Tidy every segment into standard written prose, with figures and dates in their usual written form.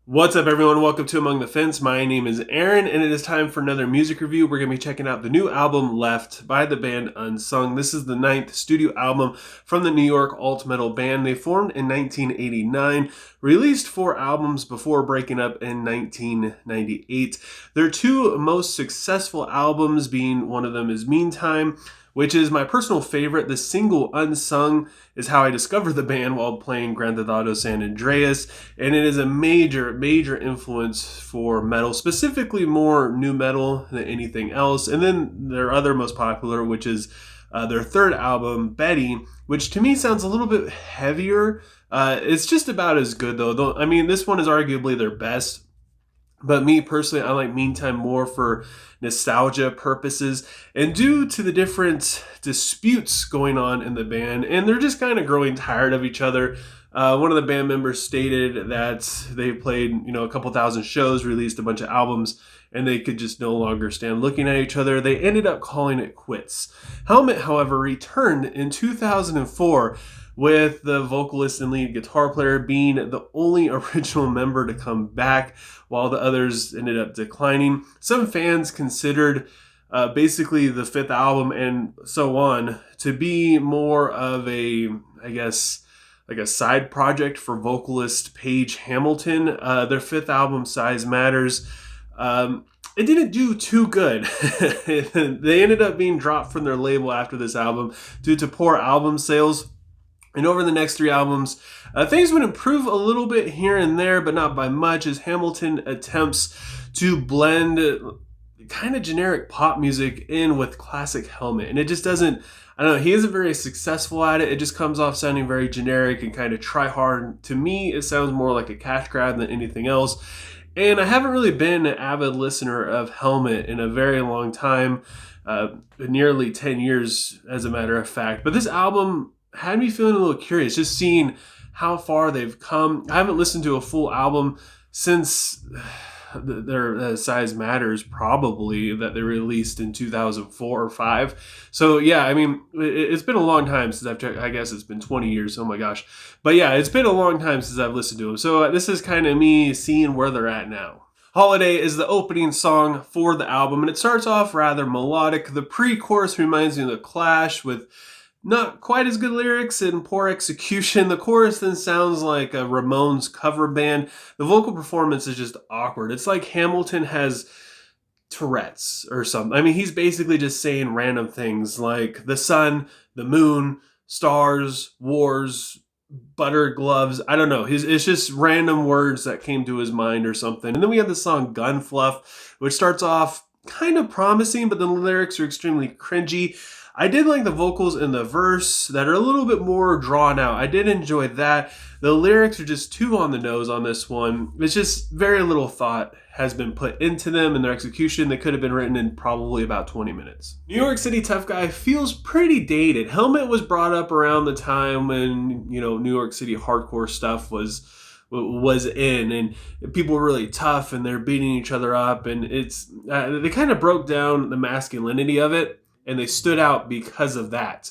What's up, everyone? Welcome to Among the Fence. My name is Aaron, and it is time for another music review. We're going to be checking out the new album, Left, by the band Unsung. This is the ninth studio album from the New York alt metal band. They formed in 1989, released 4 albums before breaking up in 1998. Their two most successful albums being, one of them is Meantime, which is my personal favorite. The single Unsung is how I discovered the band while playing Grand Theft Auto San Andreas, and it is a major influence for metal, specifically more new metal than anything else. And then their other most popular, which is their third album, Betty, which to me sounds a little bit heavier. It's just about as good though. I mean, this one is arguably their best. But me personally, I like Meantime more for nostalgia purposes and due to the different disputes going on in the band, and they're just kind of growing tired of each other. One of the band members stated that they played, a couple thousand shows, released a bunch of albums, and they could just no longer stand looking at each other. They ended up calling it quits. Helmet, however, returned in 2004 with the vocalist and lead guitar player being the only original member to come back, while the others ended up declining. Some fans considered basically the fifth album and so on to be more of a, like a side project for vocalist Paige Hamilton. Their fifth album, Size Matters, it didn't do too good. They ended up being dropped from their label after this album due to poor album sales. And over the next 3 albums, things would improve a little bit here and there, but not by much, as Hamilton attempts to blend kind of generic pop music in with classic Helmet. And it just doesn't, I don't know, he isn't very successful at it. It just comes off sounding very generic and kind of try hard. To me, it sounds more like a cash grab than anything else. And I haven't really been an avid listener of Helmet in a very long time, nearly 10 years as a matter of fact. But this album had me feeling a little curious, just seeing how far they've come. I haven't listened to a full album since their Size Matters, probably, that they released in 2004 or 5. So yeah, I mean, it's been a long time since I've checked. I guess it's been 20 years. Oh my gosh. But yeah, it's been a long time since I've listened to them. So this is kind of me seeing where they're at now. Holiday is the opening song for the album, and it starts off rather melodic. The pre-chorus reminds me of The Clash, with not quite as good lyrics and poor execution. The chorus then sounds like a Ramones cover band. The vocal performance is just awkward. It's like Hamilton has Tourette's or something. I mean, he's basically just saying random things like the sun, the moon, stars, wars, butter gloves. I don't know. It's just random words that came to his mind or something. And then we have the song Gun Fluff, which starts off kind of promising, but the lyrics are extremely cringy. I did like the vocals in the verse that are a little bit more drawn out. I did enjoy that. The lyrics are just too on the nose on this one. It's just very little thought has been put into them and their execution. They could have been written in probably about 20 minutes. New York City Tough Guy feels pretty dated. Helmet was brought up around the time when, New York City hardcore stuff was in, and people were really tough and they're beating each other up, and it's they kind of broke down the masculinity of it, and they stood out because of that.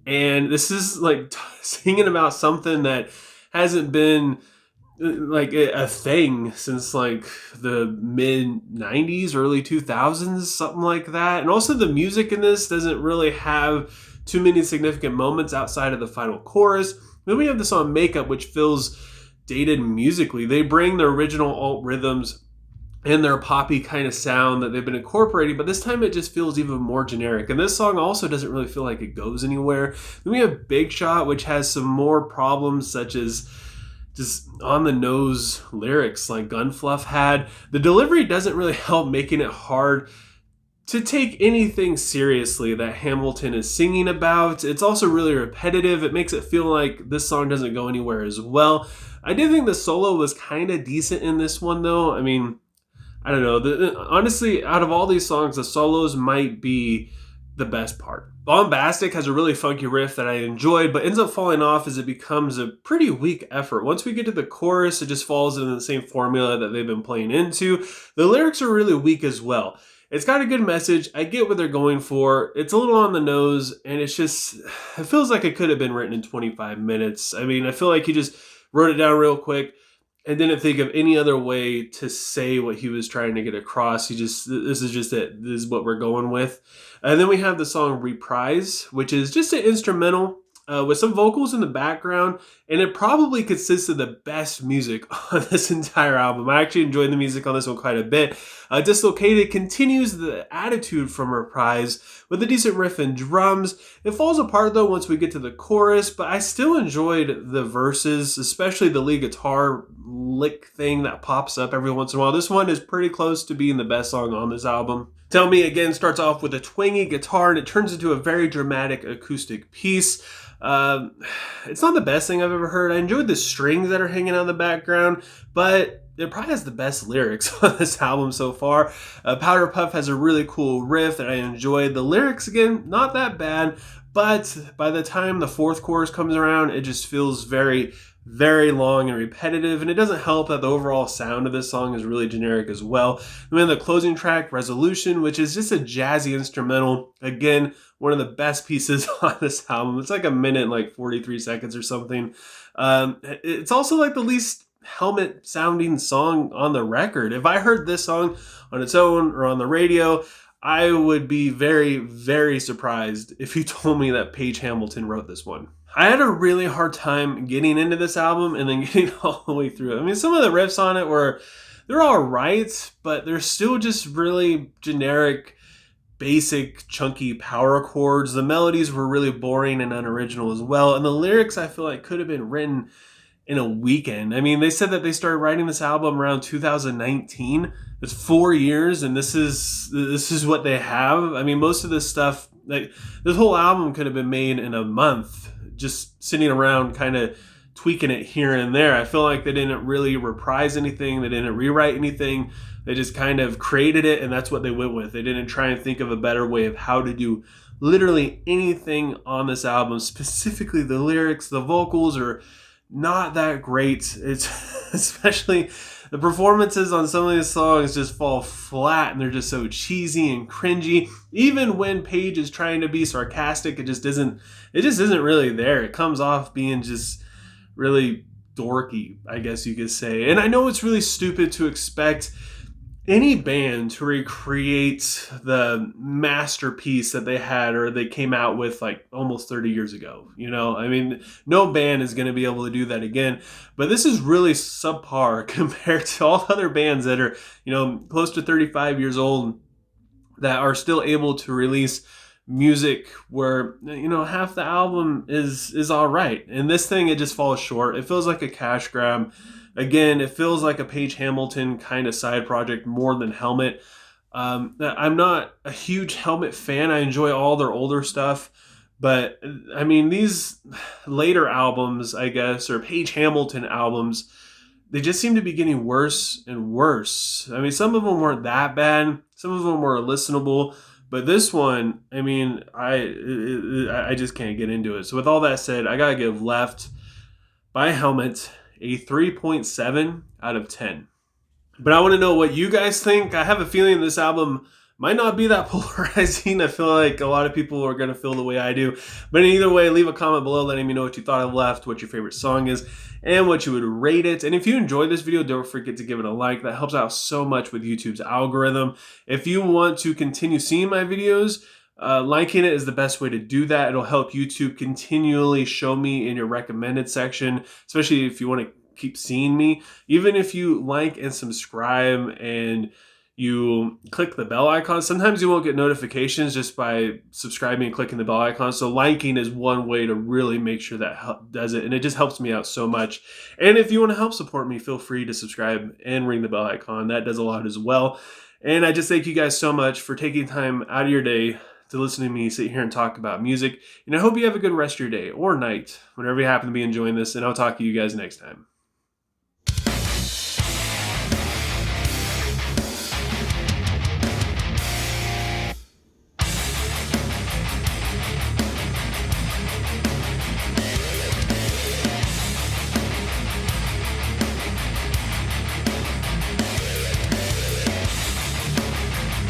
And this is like singing about something that hasn't been like a thing since like the mid 90s, early 2000s, something like that. And also the music in this doesn't really have too many significant moments outside of the final chorus. Then we have the song Makeup, which feels dated musically. They bring the original alt rhythms and their poppy kind of sound that they've been incorporating, but this time it just feels even more generic. And this song also doesn't really feel like it goes anywhere. Then we have Big Shot, which has some more problems, such as just on the nose lyrics like Gun Fluff had. The delivery doesn't really help, making it hard to take anything seriously that Hamilton is singing about. It's also really repetitive. It makes it feel like this song doesn't go anywhere as well. I did think the solo was kind of decent in this one, though. I mean, I don't know. Honestly, out of all these songs, the solos might be the best part. Bombastic has a really funky riff that I enjoyed, but ends up falling off as it becomes a pretty weak effort. Once we get to the chorus, it just falls into the same formula that they've been playing into. The lyrics are really weak as well. It's got a good message. I get what they're going for. It's a little on the nose, and it feels like it could have been written in 25 minutes. I mean, I feel like he just wrote it down real quick I didn't think of any other way to say what he was trying to get across. This is just it. This is what we're going with. And then we have the song Reprise, which is just an instrumental with some vocals in the background. And it probably consists of the best music on this entire album. I actually enjoyed the music on this one quite a bit. Dislocated continues the attitude from Reprise with a decent riff and drums. It falls apart though once we get to the chorus, but I still enjoyed the verses, especially the lead guitar lick thing that pops up every once in a while. This one is pretty close to being the best song on this album. Tell Me Again starts off with a twangy guitar and it turns into a very dramatic acoustic piece. It's not the best thing I've ever heard. I enjoyed the strings that are hanging out in the background, but it probably has the best lyrics on this album so far. Powder Puff has a really cool riff that I enjoyed. The lyrics, again, not that bad, but by the time the fourth chorus comes around, it just feels very, very long and repetitive, and it doesn't help that the overall sound of this song is really generic as well. And then the closing track, Resolution, which is just a jazzy instrumental. Again, one of the best pieces on this album. It's like a minute and like 43 seconds or something. It's also like the least Helmet sounding song on the record. If I heard this song on its own or on the radio, I would be very, very surprised if you told me that Page Hamilton wrote this one. I had a really hard time getting into this album and then getting all the way through it. I mean, some of the riffs on it they're all right, but they're still just really generic, basic, chunky power chords. The melodies were really boring and unoriginal as well. And the lyrics, I feel like, could have been written in a weekend. I mean, they said that they started writing this album around 2019. It's 4 years, and this is what they have. I mean, most of this stuff, like this whole album could have been made in a month, just sitting around kind of tweaking it here and there. I feel like they didn't really reprise anything. They didn't rewrite anything. They just kind of created it, and that's what they went with. They didn't try and think of a better way of how to do literally anything on this album. Specifically, the lyrics, the vocals are not that great. It's especially the performances on some of these songs just fall flat, and they're just so cheesy and cringy. Even when Page is trying to be sarcastic, it just isn't really there. It comes off being just really dorky, I guess you could say. And I know it's really stupid to expect any band to recreate the masterpiece that they had or they came out with like almost 30 years ago. You know, I mean, no band is going to be able to do that again. But this is really subpar compared to all other bands that are, you know, close to 35 years old that are still able to release music where, you know, half the album is all right. And this thing, it just falls short. It feels like a cash grab. Again, it feels like a Page Hamilton kind of side project more than Helmet. I'm not a huge Helmet fan. I enjoy all their older stuff. But, I mean, these later albums, I guess, or Page Hamilton albums, they just seem to be getting worse and worse. I mean, some of them weren't that bad. Some of them were listenable. But this one, I mean, I just can't get into it. So with all that said, I got to give Left by Helmet a 3.7 out of 10. But I want to know what you guys think. I have a feeling this album might not be that polarizing. I feel like a lot of people are going to feel the way I do. But either way, leave a comment below letting me know what you thought of Left, what your favorite song is, and what you would rate it. And if you enjoyed this video, don't forget to give it a like. That helps out so much with YouTube's algorithm. If you want to continue seeing my videos, liking it is the best way to do that. It'll help YouTube continually show me in your recommended section, especially if you want to keep seeing me. Even if you like and subscribe and you click the bell icon, sometimes you won't get notifications just by subscribing and clicking the bell icon. So liking is one way to really make sure that does it. And it just helps me out so much. And if you want to help support me, feel free to subscribe and ring the bell icon. That does a lot as well. And I just thank you guys so much for taking time out of your day to listen to me sit here and talk about music. And I hope you have a good rest of your day or night, whenever you happen to be enjoying this. And I'll talk to you guys next time.